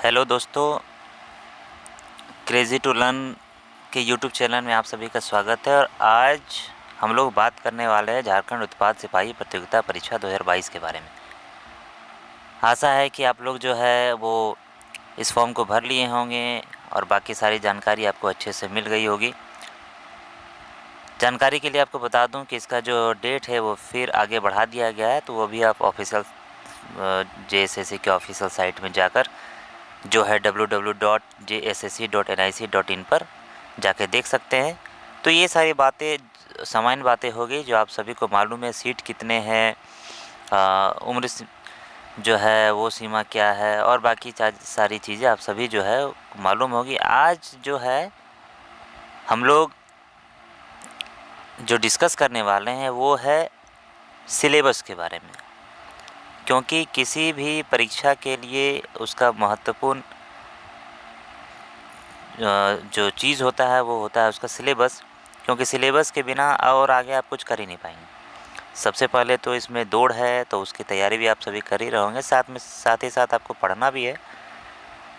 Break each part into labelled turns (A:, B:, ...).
A: Hello दोस्तों, crazy to learn के YouTube channel में आप सभी का स्वागत है। और आज हम लोग बात करने वाले हैं झारखंड उत्पाद सिपाही प्रतियोगिता परीक्षा 2022 के बारे में। आशा है कि आप लोग जो है वो इस फॉर्म को भर लिए होंगे और बाकी सारी जानकारी आपको अच्छे से मिल गई होगी। जानकारी के लिए आपको बता दूं कि इसका जो डेट है वो फिर आगे बढ़ा दिया गया है, तो वो भी आप ऑफिशियल JSSC के ऑफिशियल साइट में जाकर जो है www.jssc.nic.in पर जाके देख सकते हैं। तो ये सारी बातें सामान्य बातें हो गई जो आप सभी को मालूम है। सीट कितने हैं, उम्र जो है वो सीमा क्या है और बाकी सारी चीज़ें आप सभी जो है मालूम होगी। आज जो है हम लोग जो डिस्कस करने वाले हैं वो है सिलेबस के बारे में, क्योंकि किसी भी परीक्षा के लिए उसका महत्वपूर्ण जो चीज़ होता है वो होता है उसका सिलेबस, क्योंकि सिलेबस के बिना और आगे आप कुछ कर ही नहीं पाएंगे। सबसे पहले तो इसमें दौड़ है, तो उसकी तैयारी भी आप सभी कर ही रहोगे। साथ ही साथ आपको पढ़ना भी है।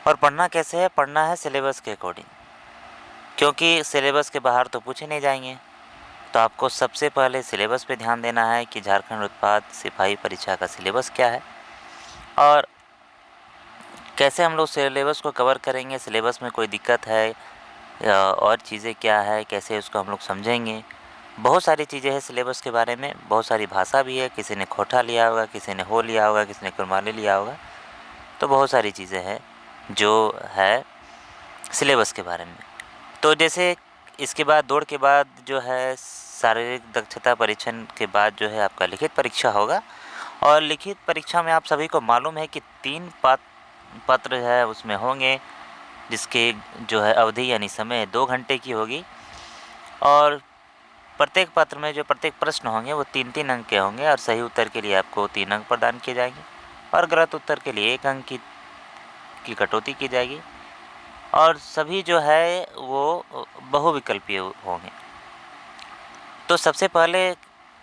A: और पढ़ना कैसे है? पढ़ना है सिलेबस के अकॉर्डिंग, क्योंकि सिलेबस के बाहर तो पूछे नहीं जाएंगे। तो आपको सबसे पहले सिलेबस पे ध्यान देना है कि झारखंड उत्पाद सिपाही परीक्षा का सिलेबस क्या है और कैसे हम लोग सिलेबस को कवर करेंगे। सिलेबस में कोई दिक्कत है और चीज़ें क्या है, कैसे उसको हम लोग समझेंगे। बहुत सारी चीज़ें हैं सिलेबस के बारे में, बहुत सारी भाषा भी है। किसी ने खोटा लिया होगा, किसी ने हो लिया होगा, किसी ने कुरमाली लिया होगा। तो बहुत सारी चीज़ें हैं जो है सिलेबस के बारे में। तो जैसे इसके बाद दौड़ के बाद जो है शारीरिक दक्षता परीक्षण के बाद जो है आपका लिखित परीक्षा होगा। और लिखित परीक्षा में आप सभी को मालूम है कि 3 पत्र है उसमें होंगे, जिसके जो है अवधि यानी समय 2 घंटे की होगी। और प्रत्येक पत्र में जो प्रत्येक प्रश्न होंगे वो 3-3 अंक के होंगे और सही उत्तर के लिए आपको 3 अंक प्रदान किए जाएंगे और गलत उत्तर के लिए 1 अंक की कटौती की जाएगी। और सभी जो है वो बहुविकल्पीय होंगे। तो सबसे पहले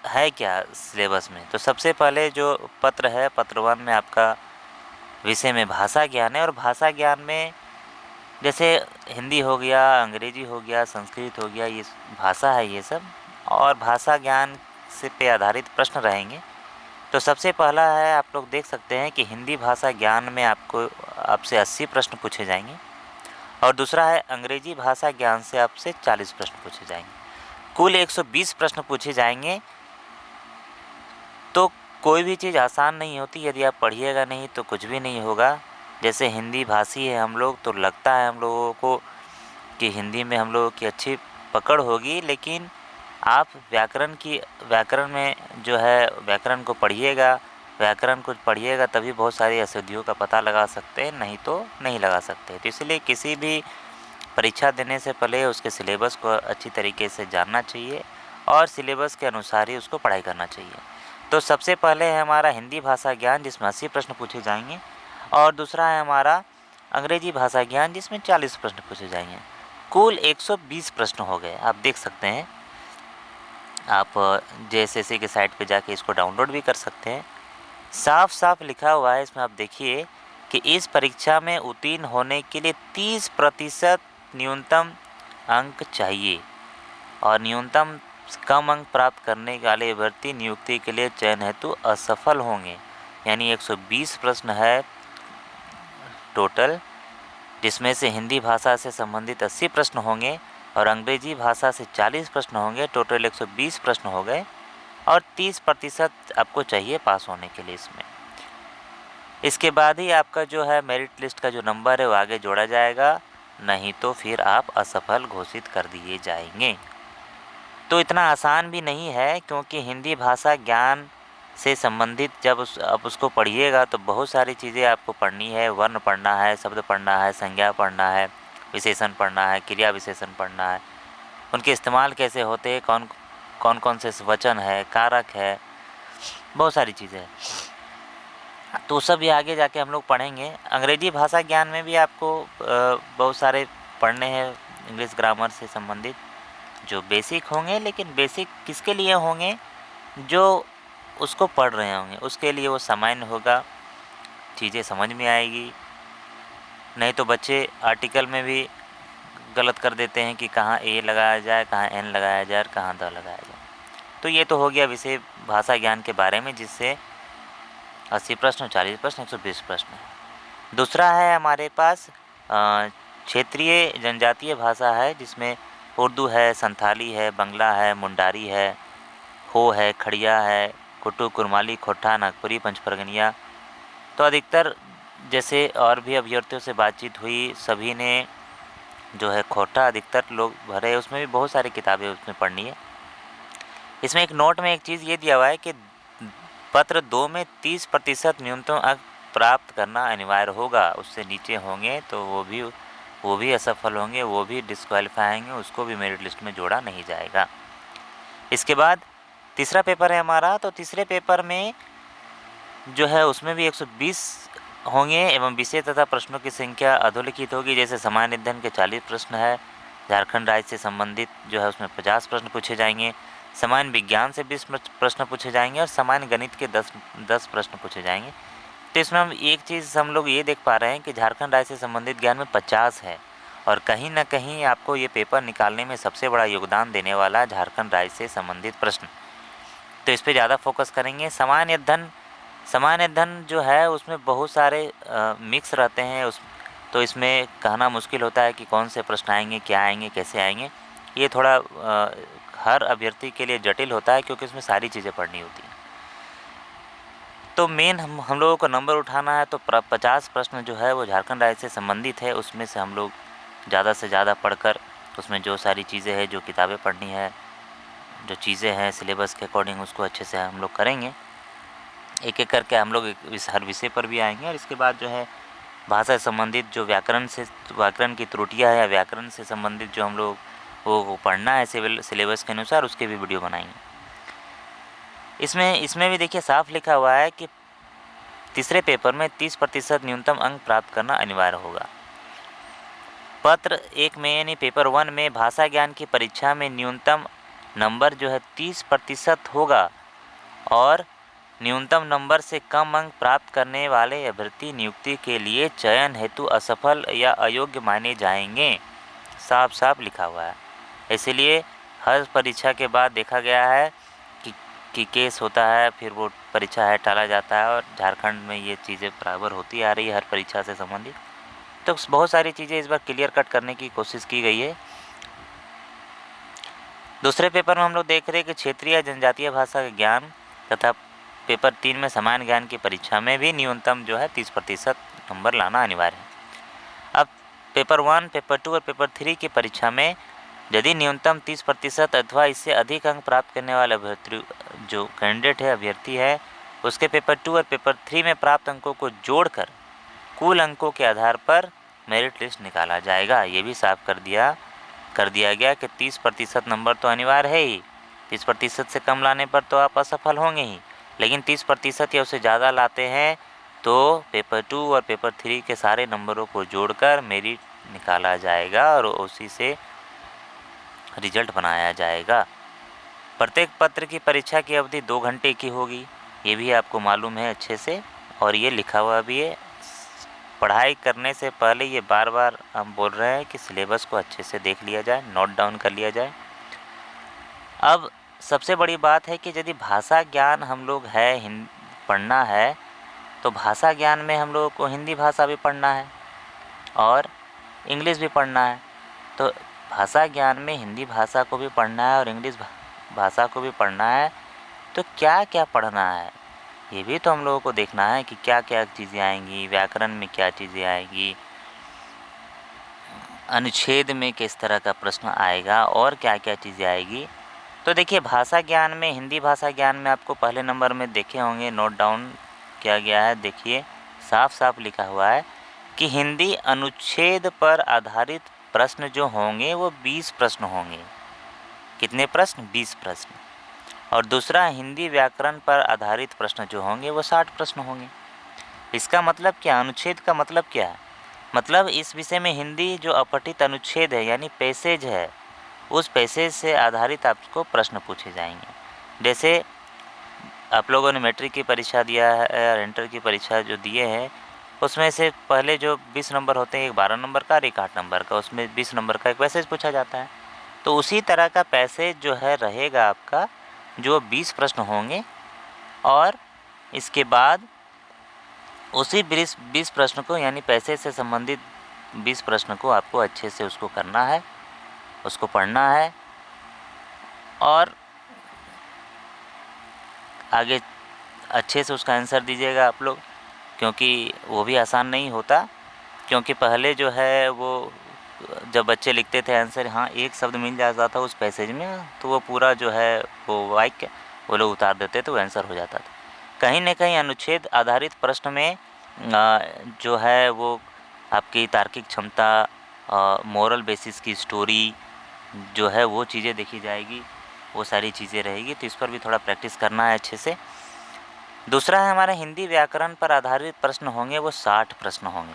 A: है क्या सिलेबस में? तो सबसे पहले जो पत्र है, पत्र 1 में आपका विषय में भाषा ज्ञान है। और भाषा ज्ञान में जैसे हिंदी हो गया, अंग्रेजी हो गया, संस्कृत हो गया, ये भाषा है ये सब। और भाषा ज्ञान से पे आधारित प्रश्न रहेंगे। तो सबसे पहला है, आप लोग देख सकते हैं कि हिंदी भाषा ज्ञान में आपसे 80 प्रश्न पूछे जाएंगे। और दूसरा है अंग्रेजी भाषा ज्ञान से आपसे 40 प्रश्न पूछे जाएंगे। कुल 120 प्रश्न पूछे जाएंगे। तो कोई भी चीज़ आसान नहीं होती, यदि आप पढ़िएगा नहीं तो कुछ भी नहीं होगा। जैसे हिंदी भाषी है हम लोग, तो लगता है हम लोगों को कि हिंदी में हम लोगों की अच्छी पकड़ होगी, लेकिन आप व्याकरण में जो है व्याकरण को पढ़िएगा तभी बहुत सारी अशुद्धियों का पता लगा सकते हैं, नहीं तो नहीं लगा सकते। तो इसलिए किसी भी परीक्षा देने से पहले उसके सिलेबस को अच्छी तरीके से जानना चाहिए और सिलेबस के अनुसार ही उसको पढ़ाई करना चाहिए। तो सबसे पहले है हमारा हिंदी भाषा ज्ञान, जिसमें 80 प्रश्न पूछे जाएंगे। और दूसरा है हमारा अंग्रेजी भाषा ज्ञान, जिसमें 40 प्रश्न पूछे जाएंगे। कुल 120 प्रश्न हो गए। आप देख सकते हैं, आप JSSC के साइट पे जाके इसको डाउनलोड भी कर सकते हैं। साफ साफ लिखा हुआ है इसमें, आप देखिए कि इस परीक्षा में उत्तीर्ण होने के लिए 30% न्यूनतम अंक चाहिए और न्यूनतम कम अंक प्राप्त करने वाले अभ्यर्थी नियुक्ति के लिए चयन हेतु असफल होंगे। यानी 120 प्रश्न है टोटल, जिसमें से हिंदी भाषा से संबंधित 80 प्रश्न होंगे और अंग्रेजी भाषा से 40 प्रश्न होंगे। टोटल 120 प्रश्न हो गए और 30% आपको चाहिए पास होने के लिए इसमें। इसके बाद ही आपका जो है मेरिट लिस्ट का जो नंबर है वो आगे जोड़ा जाएगा, नहीं तो फिर आप असफल घोषित कर दिए जाएंगे। तो इतना आसान भी नहीं है, क्योंकि हिंदी भाषा ज्ञान से संबंधित जब आप उसको पढ़िएगा तो बहुत सारी चीज़ें आपको पढ़नी है। वर्ण पढ़ना है, शब्द पढ़ना है, संज्ञा पढ़ना है, विशेषण पढ़ना है, क्रिया विशेषण पढ़ना है, उनके इस्तेमाल कैसे होते हैं, कौन कौन से वचन है, कारक है, बहुत सारी चीज़ें हैं। तो सब ये आगे जाके हम लोग पढ़ेंगे। अंग्रेजी भाषा ज्ञान में भी आपको बहुत सारे पढ़ने हैं इंग्लिश ग्रामर से संबंधित, जो बेसिक होंगे। लेकिन बेसिक किसके लिए होंगे? जो उसको पढ़ रहे होंगे उसके लिए वो सामान्य होगा, चीज़ें समझ में आएगी। नहीं तो बच्चे आर्टिकल में भी गलत कर देते हैं कि कहाँ ए लगाया जाए, कहाँ एन लगाया जाए और कहाँ द लगाया जाए। तो ये तो हो गया विषय भाषा ज्ञान के बारे में, जिससे 80 प्रश्न, 40 प्रश्न, 120 प्रश्न है। दूसरा है हमारे पास क्षेत्रीय जनजातीय भाषा है, जिसमें उर्दू है, संथाली है, बंगला है, मुंडारी है, हो है, खड़िया है, कुटु, कुरमाली, खोटा, नागपुरी, पंचपरगनिया। तो अधिकतर जैसे और भी अभ्यर्थियों से बातचीत हुई, सभी ने जो है खोटा अधिकतर लोग भरे, उसमें भी बहुत सारी किताबें उसमें पढ़नी है। इसमें एक नोट में एक चीज़ ये दिया हुआ है कि पत्र 2 में 30% न्यूनतम अंक प्राप्त करना अनिवार्य होगा। उससे नीचे होंगे तो वो भी असफल होंगे, वो भी डिस्क्वालीफाई होंगे, उसको भी मेरिट लिस्ट में जोड़ा नहीं जाएगा। इसके बाद तीसरा पेपर है हमारा। तो तीसरे पेपर में जो है उसमें भी 120 होंगे एवं विषय तथा प्रश्नों की संख्या अधोलिखित होगी। जैसे सामान्य अध्ययन के 40 प्रश्न है, झारखंड राज्य से संबंधित जो है उसमें 50 प्रश्न पूछे जाएंगे, सामान्य विज्ञान से 20 प्रश्न पूछे जाएंगे और सामान्य गणित के 10 प्रश्न पूछे जाएंगे। तो इसमें हम एक चीज़ हम लोग ये देख पा रहे हैं कि झारखंड राज्य से संबंधित ज्ञान में 50 है, और कहीं ना कहीं आपको ये पेपर निकालने में सबसे बड़ा योगदान देने वाला झारखंड राज्य से संबंधित प्रश्न। तो इस पर ज़्यादा फोकस करेंगे। सामान्य अध्ययन जो है उसमें बहुत सारे मिक्स रहते हैं तो इसमें कहना मुश्किल होता है कि कौन से प्रश्न आएंगे, क्या आएंगे, कैसे आएंगे। ये थोड़ा हर अभ्यर्थी के लिए जटिल होता है, क्योंकि इसमें सारी चीज़ें पढ़नी होती हैं। तो मेन हम लोगों को नंबर उठाना है, तो 50 प्रश्न जो है वो झारखंड राज्य से संबंधित है। उसमें से हम लोग ज़्यादा से ज़्यादा पढ़कर उसमें जो सारी चीज़ें हैं, जो किताबें पढ़नी है, जो चीज़ें हैं सिलेबस के अकॉर्डिंग, उसको अच्छे से हम लोग करेंगे। एक एक करके हम लोग हर विषय पर भी आएंगे। और इसके बाद जो है भाषा से संबंधित जो व्याकरण की त्रुटियाँ या व्याकरण से संबंधित जो हम लोग वो पढ़ना है सिलेबस के अनुसार, उसके भी वीडियो बनाएंगे। इसमें भी देखिए साफ लिखा हुआ है कि तीसरे पेपर में 30% न्यूनतम अंक प्राप्त करना अनिवार्य होगा। पत्र 1 में यानी पेपर 1 में भाषा ज्ञान की परीक्षा में न्यूनतम नंबर जो है 30% होगा, और न्यूनतम नंबर से कम अंक प्राप्त करने वाले अभ्यर्थी नियुक्ति के लिए चयन हेतु असफल या अयोग्य माने जाएंगे। साफ साफ लिखा हुआ है। इसलिए हर परीक्षा के बाद देखा गया है कि केस होता है, फिर वो परीक्षा है टाला जाता है, और झारखंड में ये चीज़ें बराबर होती आ रही है हर परीक्षा से संबंधित। तो बहुत सारी चीज़ें इस बार क्लियर कट करने की कोशिश की गई है। दूसरे पेपर में हम लोग देख रहे हैं कि क्षेत्रीय जनजातीय भाषा का ज्ञान तथा पेपर 3 में सामान्य ज्ञान की परीक्षा में भी न्यूनतम जो है 30% नंबर लाना अनिवार्य है। अब पेपर 1, पेपर 2 और पेपर 3 की परीक्षा में यदि न्यूनतम 30% अथवा इससे अधिक अंक प्राप्त करने वाले अभ्यर्थी जो कैंडिडेट है, अभ्यर्थी है, उसके पेपर 2 और पेपर 3 में प्राप्त अंकों को जोड़कर कुल अंकों के आधार पर मेरिट लिस्ट निकाला जाएगा। ये भी साफ कर दिया गया कि 30% नंबर तो अनिवार्य है ही। 30% से कम लाने पर तो आप असफल होंगे ही, लेकिन 30% या उससे ज़्यादा लाते हैं तो पेपर 2 और पेपर 3 के सारे नंबरों को जोड़कर मेरिट निकाला जाएगा और उसी से रिजल्ट बनाया जाएगा। प्रत्येक पत्र की परीक्षा की अवधि 2 घंटे की होगी, ये भी आपको मालूम है अच्छे से, और ये लिखा हुआ भी है। पढ़ाई करने से पहले ये बार बार हम बोल रहे हैं कि सिलेबस को अच्छे से देख लिया जाए, नोट डाउन कर लिया जाए। अब सबसे बड़ी बात है कि यदि भाषा ज्ञान हम लोग पढ़ना है, तो भाषा ज्ञान में हम लोगों को हिंदी भाषा भी पढ़ना है और इंग्लिश भी पढ़ना है। तो भाषा ज्ञान में हिंदी भाषा को भी पढ़ना है और इंग्लिश भाषा को भी पढ़ना है। तो क्या क्या पढ़ना है, ये भी तो हम लोगों को देखना है कि क्या क्या चीज़ें आएंगी, व्याकरण में क्या चीज़ें आएगी, अनुच्छेद में किस तरह का प्रश्न आएगा, और क्या क्या चीज़ें आएगी। तो देखिए भाषा ज्ञान में, हिंदी भाषा ज्ञान में आपको पहले नंबर में देखे होंगे, नोट डाउन किया गया है। देखिए साफ साफ लिखा हुआ है कि हिंदी अनुच्छेद पर आधारित प्रश्न जो होंगे वो 20 प्रश्न होंगे। कितने प्रश्न? 20 प्रश्न। और दूसरा हिंदी व्याकरण पर आधारित प्रश्न जो होंगे वो 60 प्रश्न होंगे। इसका मतलब क्या? अनुच्छेद का मतलब क्या है? मतलब इस विषय में हिंदी जो अपठित अनुच्छेद है यानी पैसेज है, उस पैसेज से आधारित आपको प्रश्न पूछे जाएंगे। जैसे आप लोगों ने मैट्रिक की परीक्षा दिया है और इंटर की परीक्षा जो दिए हैं, उसमें से पहले जो 20 नंबर होते हैं, एक 12 नंबर का और एक 8 नंबर का, उसमें 20 नंबर का एक पैसेज पूछा जाता है। तो उसी तरह का पैसेज जो है रहेगा आपका, जो 20 प्रश्न होंगे, और इसके बाद उसी 20 प्रश्न को, यानी पैसे से संबंधित 20 प्रश्न को आपको अच्छे से उसको करना है, उसको पढ़ना है, और आगे अच्छे से उसका आंसर दीजिएगा आप लोग, क्योंकि वो भी आसान नहीं होता। क्योंकि पहले जो है वो जब बच्चे लिखते थे आंसर, हाँ एक शब्द मिल जाता था उस पैसेज में, तो वो पूरा जो है वो वाक्य वो लोग उतार देते, तो वो आंसर हो जाता था। कहीं न कहीं अनुच्छेद आधारित प्रश्न में जो है वो आपकी तार्किक क्षमता, मोरल बेसिस की स्टोरी जो है वो चीज़ें देखी जाएगी, वो सारी चीज़ें रहेगी, तो इस पर भी थोड़ा प्रैक्टिस करना है अच्छे से। दूसरा है हमारा हिंदी व्याकरण पर आधारित प्रश्न होंगे, वो 60 प्रश्न होंगे।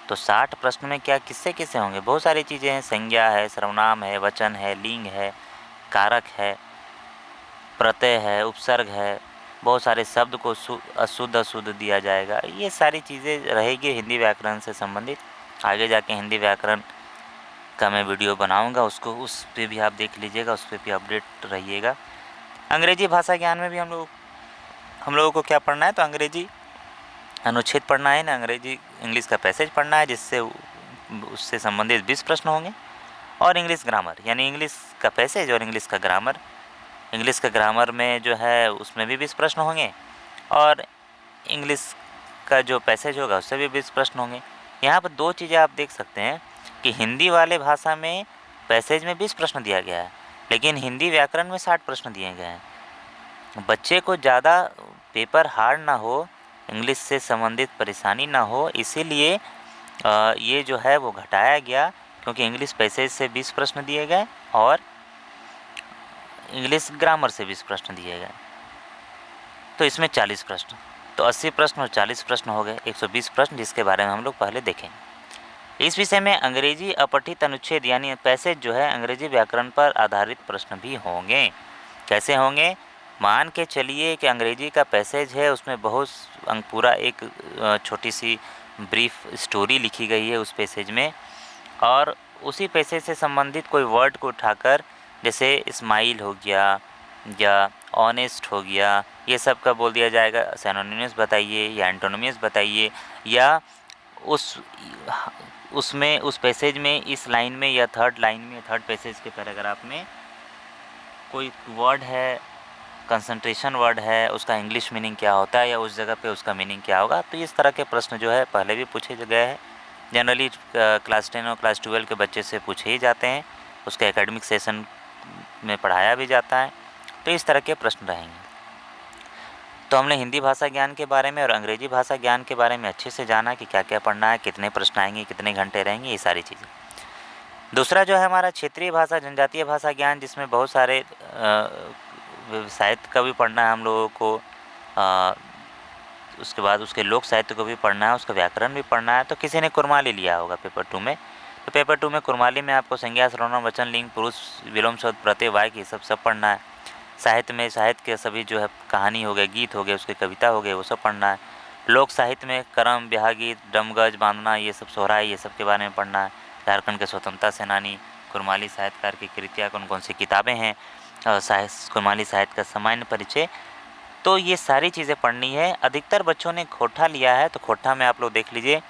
A: तो 60 प्रश्न में क्या किससे किससे होंगे, बहुत सारी चीज़ें हैं, संज्ञा है, सर्वनाम है, वचन है, लिंग है, कारक है, प्रत्यय है, उपसर्ग है, बहुत सारे शब्द को अशुद्ध अशुद्ध दिया जाएगा, ये सारी चीज़ें रहेगी हिंदी व्याकरण से संबंधित। आगे जाके हिंदी व्याकरण का मैं वीडियो बनाऊंगा, उसको उस पर भी आप देख लीजिएगा, उस पर भी अपडेट रहिएगा। अंग्रेजी भाषा ज्ञान में भी हम लोगों को क्या पढ़ना है, तो अंग्रेजी अनुच्छेद पढ़ना है ना, अंग्रेजी इंग्लिश का पैसेज पढ़ना है, जिससे उससे संबंधित 20 प्रश्न होंगे, और इंग्लिश ग्रामर, यानी इंग्लिश का पैसेज और इंग्लिश का ग्रामर। इंग्लिश का ग्रामर में जो है उसमें भी 20 प्रश्न होंगे, और इंग्लिश का जो पैसेज होगा उससे भी 20 प्रश्न होंगे। यहाँ पर दो चीज़ें आप देख सकते हैं कि हिंदी वाले भाषा में पैसेज में 20 प्रश्न दिया गया है, लेकिन हिंदी व्याकरण में 60 प्रश्न दिए गए हैं। बच्चे को ज़्यादा पेपर हार्ड ना हो, इंग्लिश से संबंधित परेशानी ना हो, इसीलिए ये जो है वो घटाया गया, क्योंकि इंग्लिश पैसेज से 20 प्रश्न दिए गए और इंग्लिश ग्रामर से 20 प्रश्न दिए गए, तो इसमें 40 प्रश्न, तो 80 प्रश्न और 40 प्रश्न हो गए, 120 प्रश्न, जिसके बारे में हम लोग पहले देखेंगे। इस विषय में अंग्रेजी अपठित अनुच्छेद यानी पैसेज जो है अंग्रेजी व्याकरण पर आधारित प्रश्न भी होंगे। कैसे होंगे, मान के चलिए कि अंग्रेजी का पैसेज है, उसमें बहुत पूरा एक छोटी सी ब्रीफ स्टोरी लिखी गई है उस पैसेज में, और उसी पैसेज से संबंधित कोई वर्ड को उठाकर, जैसे स्माइल हो गया या ऑनेस्ट हो गया, ये सब का बोल दिया जाएगा सिनोनिम्स बताइए या एंटोनिम्स बताइए, या उसमें उस पैसेज में इस लाइन में या थर्ड लाइन में, थर्ड पैसेज के पैराग्राफ में कोई वर्ड है, कंसंट्रेशन वर्ड है, उसका इंग्लिश मीनिंग क्या होता है, या उस जगह पे उसका मीनिंग क्या होगा। तो इस तरह के प्रश्न जो है पहले भी पूछे गए हैं, जनरली क्लास 10 और क्लास 12 के बच्चे से पूछे ही जाते हैं, उसके एकेडमिक सेशन में पढ़ाया भी जाता है, तो इस तरह के प्रश्न रहेंगे। तो हमने हिंदी भाषा ज्ञान के बारे में और अंग्रेजी भाषा ज्ञान के बारे में अच्छे से जाना कि क्या क्या पढ़ना है, कितने प्रश्न आएंगे, कितने घंटे रहेंगे, ये सारी चीज़ें। दूसरा जो है हमारा क्षेत्रीय भाषा जनजातीय भाषा ज्ञान, जिसमें बहुत सारे साहित्य का भी पढ़ना है हम लोगों को, उसके बाद उसके लोक साहित्य को भी पढ़ना है, उसका व्याकरण भी पढ़ना है। तो किसी ने कुरमाली लिया होगा पेपर 2 में, तो पेपर 2 में कुरमाली में आपको संज्ञा, सर्वनाम, वचन, लिंग, पुरुष, विलोम शब्द, प्रत्यय, वाक्य, ये सब पढ़ना है। साहित्य में साहित्य के सभी जो है कहानी हो गए, गीत हो गए, उसके कविता हो गए, वो सब पढ़ना है। लोक साहित्य में करम, ब्याह गीत, डमगज, बांधना, ये सब, सोहराय, ये सब के बारे में पढ़ना है। झारखंड के स्वतंत्रता सेनानी, कुरमाली साहित्यकार की कृतियाँ, कौन कौन सी किताबें हैं, कुरमाली साहित्य का सामान्य परिचय, तो ये सारी चीज़ें पढ़नी है। अधिकतर बच्चों ने खोटा लिया है, तो खोटा में आप लोग देख लीजिए,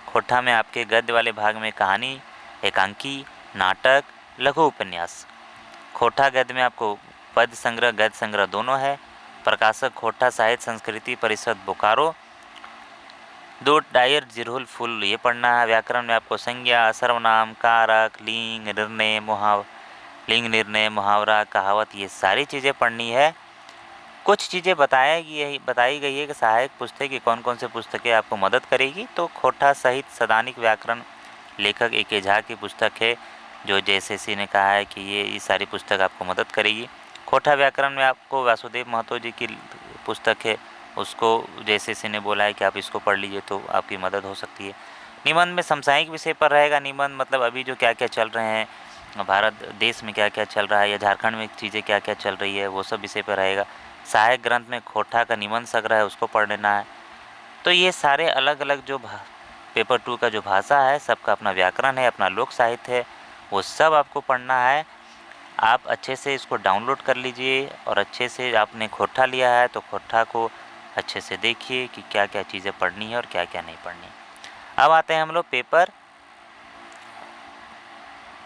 A: खोटा में आपके गद्य वाले भाग में कहानी, एकांकी, नाटक, लघु उपन्यास। खोटा गद्य में आपको पद्य संग्रह, गद्य संग्रह दोनों है। प्रकाशक खोटा साहित्य संस्कृति परिषद बोकारो। दो डायर जिरहुल फुल, ये पढ़ना है। व्याकरण में आपको संज्ञा, सर्वनाम, कारक, लिंग निर्णय, मुहावरा, कहावत, ये सारी चीज़ें पढ़नी है। कुछ चीज़ें बताई गई है कि सहायक पुस्तक की कौन कौन से पुस्तकें आपको मदद करेगी। तो खोटा सहित सदानिक व्याकरण लेखक ए.के. झा की पुस्तक है, जो JSSC ने कहा है कि ये सारी पुस्तक आपको मदद करेगी। खोटा व्याकरण में आपको वासुदेव महतो जी की पुस्तक है, उसको JSSC ने बोला है कि आप इसको पढ़ लीजिए, तो आपकी मदद हो सकती है। निबंध में समसामयिक विषय पर रहेगा। निबंध मतलब अभी जो क्या क्या चल रहे हैं, भारत देश में क्या क्या चल रहा है, या झारखंड में चीज़ें क्या क्या चल रही है, वो सब विषय पर रहेगा। सहायक ग्रंथ में खोटा का निबंध संग्रह है, उसको पढ़ लेना है। तो ये सारे अलग अलग जो पेपर 2 का जो भाषा है, सबका अपना व्याकरण है, अपना लोक साहित्य है, वो सब आपको पढ़ना है। आप अच्छे से इसको डाउनलोड कर लीजिए और अच्छे से आपने खोट्ठा लिया है तो खोट्ठा को अच्छे से देखिए कि क्या क्या चीज़ें पढ़नी है और क्या क्या नहीं पढ़नी। अब आते हैं हम लोग पेपर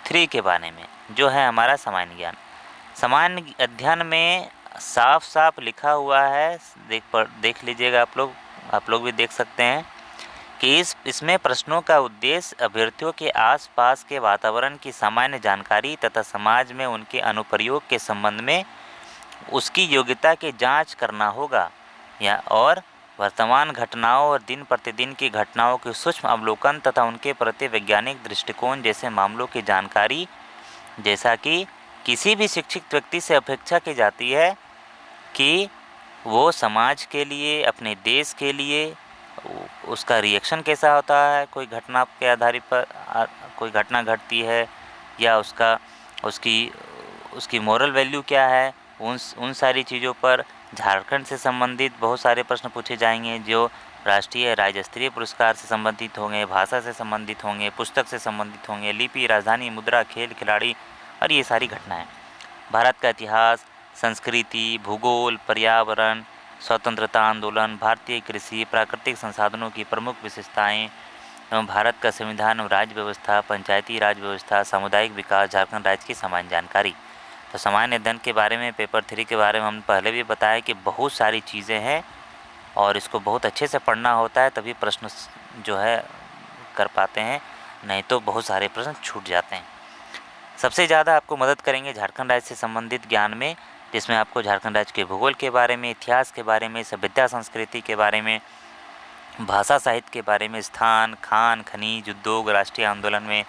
A: 3 के बारे में, जो है हमारा सामान्य ज्ञान। सामान्य अध्ययन में साफ साफ लिखा हुआ है, देख लीजिएगा आप लोग भी देख सकते हैं कि इसमें प्रश्नों का उद्देश्य अभ्यर्थियों के आसपास के वातावरण की सामान्य जानकारी तथा समाज में उनके अनुप्रयोग के संबंध में उसकी योग्यता की जांच करना होगा, और वर्तमान घटनाओं और दिन प्रतिदिन की घटनाओं के सूक्ष्म अवलोकन तथा उनके प्रति वैज्ञानिक दृष्टिकोण जैसे मामलों की जानकारी, जैसा कि किसी भी शिक्षित व्यक्ति से अपेक्षा की जाती है कि वो समाज के लिए, अपने देश के लिए उसका रिएक्शन कैसा होता है, कोई घटना के आधारित पर कोई घटना घटती है, या उसकी मोरल वैल्यू क्या है, उन सारी चीज़ों पर झारखंड से संबंधित बहुत सारे प्रश्न पूछे जाएंगे, जो राष्ट्रीय राज्य स्तरीय पुरस्कार से संबंधित होंगे, भाषा से संबंधित होंगे, पुस्तक से संबंधित होंगे, लिपि, राजधानी, मुद्रा, खेल, खिलाड़ी और ये सारी घटनाएं। भारत का इतिहास, संस्कृति, भूगोल, पर्यावरण, स्वतंत्रता आंदोलन, भारतीय कृषि, प्राकृतिक संसाधनों की प्रमुख विशेषताएं एवं भारत का संविधान, राज्य व्यवस्था, पंचायती राज व्यवस्था, सामुदायिक विकास, झारखंड राज्य की सामान्य जानकारी। तो सामान्य अध्ययन के बारे में, पेपर 3 के बारे में हम पहले भी बताया कि बहुत सारी चीज़ें हैं और इसको बहुत अच्छे से पढ़ना होता है, तभी प्रश्न जो है कर पाते हैं, नहीं तो बहुत सारे प्रश्न छूट जाते हैं। सबसे ज़्यादा आपको मदद करेंगे झारखंड राज्य से संबंधित ज्ञान में, जिसमें आपको झारखंड राज्य के भूगोल के बारे में, इतिहास के बारे में, सभ्यता संस्कृति के बारे में, भाषा साहित्य के बारे में, स्थान, खान, खनिज, उद्योग, राष्ट्रीय आंदोलन में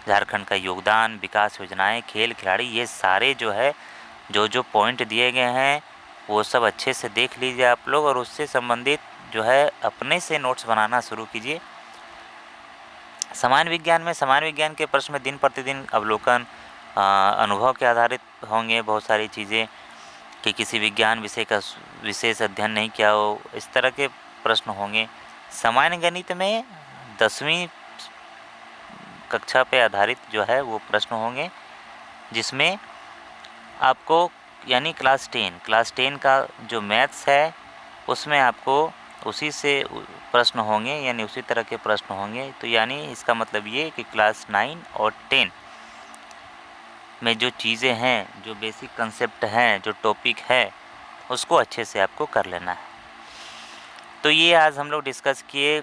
A: झारखंड का योगदान, विकास योजनाएं, खेल, खिलाड़ी, ये सारे जो है जो पॉइंट दिए गए हैं वो सब अच्छे से देख लीजिए आप लोग, और उससे संबंधित जो है अपने से नोट्स बनाना शुरू कीजिए। सामान्य विज्ञान में, सामान्य विज्ञान के प्रश्न में दिन प्रतिदिन अवलोकन, अनुभव के आधारित होंगे बहुत सारी चीज़ें, कि किसी विज्ञान विषय का विशेष अध्ययन नहीं किया हो, इस तरह के प्रश्न होंगे। सामान्य गणित में 10वीं कक्षा पे आधारित जो है वो प्रश्न होंगे, जिसमें आपको यानी क्लास 10 का जो मैथ्स है उसमें आपको उसी से प्रश्न होंगे, यानी उसी तरह के प्रश्न होंगे। तो यानी इसका मतलब ये कि क्लास 9 और 10 में जो चीज़ें हैं, जो बेसिक कंसेप्ट हैं, जो टॉपिक है, उसको अच्छे से आपको कर लेना है। तो ये आज हम लोग डिस्कस किए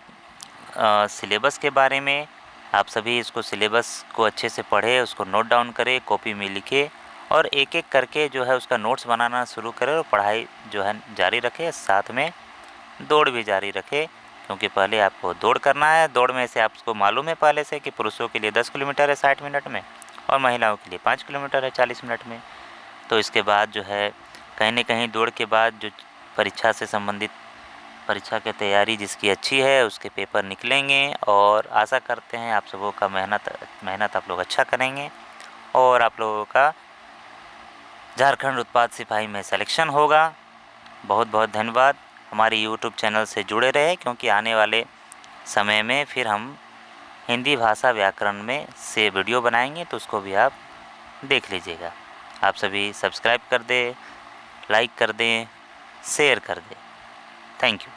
A: सिलेबस के बारे में। आप सभी इसको सिलेबस को अच्छे से पढ़े, उसको नोट डाउन करें, कॉपी में लिखे और एक एक करके जो है उसका नोट्स बनाना शुरू करें और पढ़ाई जो है जारी रखें, साथ में दौड़ भी जारी रखें, क्योंकि पहले आपको दौड़ करना है। दौड़ में से आपको मालूम है पहले से कि पुरुषों के लिए 10 किलोमीटर है 60 मिनट में और महिलाओं के लिए 5 किलोमीटर है 40 मिनट में। तो इसके बाद जो है कहीं न कहीं दौड़ के बाद जो परीक्षा से संबंधित, परीक्षा की तैयारी जिसकी अच्छी है उसके पेपर निकलेंगे, और आशा करते हैं आप सबों का मेहनत आप लोग अच्छा करेंगे और आप लोगों का झारखंड उत्पाद सिपाही में सिलेक्शन होगा। बहुत बहुत धन्यवाद। हमारे यूट्यूब चैनल से जुड़े रहे, क्योंकि आने वाले समय में फिर हम हिंदी भाषा व्याकरण में से वीडियो बनाएंगे, तो उसको भी आप देख लीजिएगा। आप सभी सब्सक्राइब कर दें, लाइक कर दें, शेयर कर दें। Thank you.